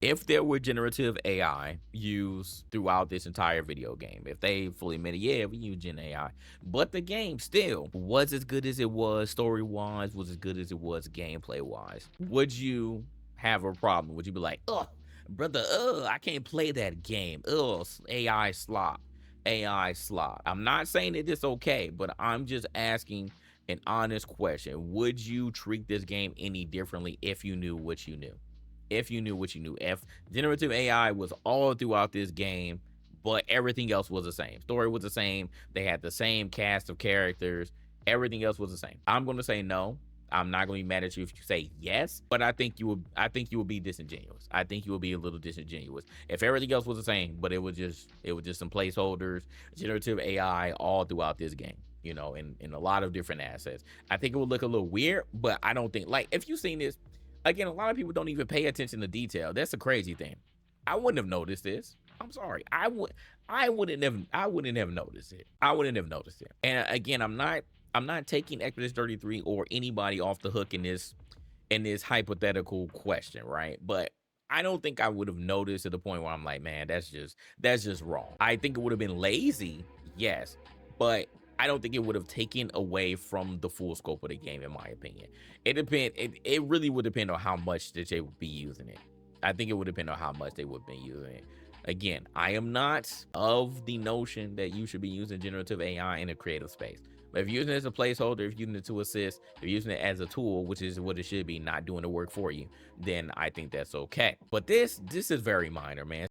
If there were generative AI used throughout this entire video game, if they fully admitted, yeah, we use Gen AI, but the game still was as good as it was story wise, was as good as it was gameplay wise, would you have a problem? Would you be like, oh, brother, I can't play that game. Oh, AI slop, AI slop. I'm not saying that it's okay, but I'm just asking an honest question. Would you treat this game any differently if you knew what you knew? If you knew what you knew, if generative AI was all throughout this game, but everything else was the same. Story was the same. They had the same cast of characters. Everything else was the same. I'm going to say no. I'm not going to be mad at you if you say yes, but I think you would be disingenuous. I think you would be a little disingenuous if everything else was the same, but it was just some placeholders, generative AI all throughout this game, in a lot of different assets. I think it would look a little weird, but I don't think, like, if you've seen this. Again, a lot of people don't even pay attention to detail. That's the crazy thing. I wouldn't have noticed this. I'm sorry. I wouldn't have noticed it. I wouldn't have noticed it. And again, I'm not taking Exodus 33 or anybody off the hook in this hypothetical question, right? But I don't think I would have noticed to the point where I'm like, man, that's just wrong. I think it would have been lazy, yes, but I don't think it would have taken away from the full scope of the game, in my opinion. It really would depend on how much that they would be using it. I think it would depend on how much they would be using it. Again, I am not of the notion that you should be using generative AI in a creative space. But if you're using it as a placeholder, if you're using it to assist, if you're using it as a tool, which is what it should be, not doing the work for you, then I think that's okay. But this is very minor, man.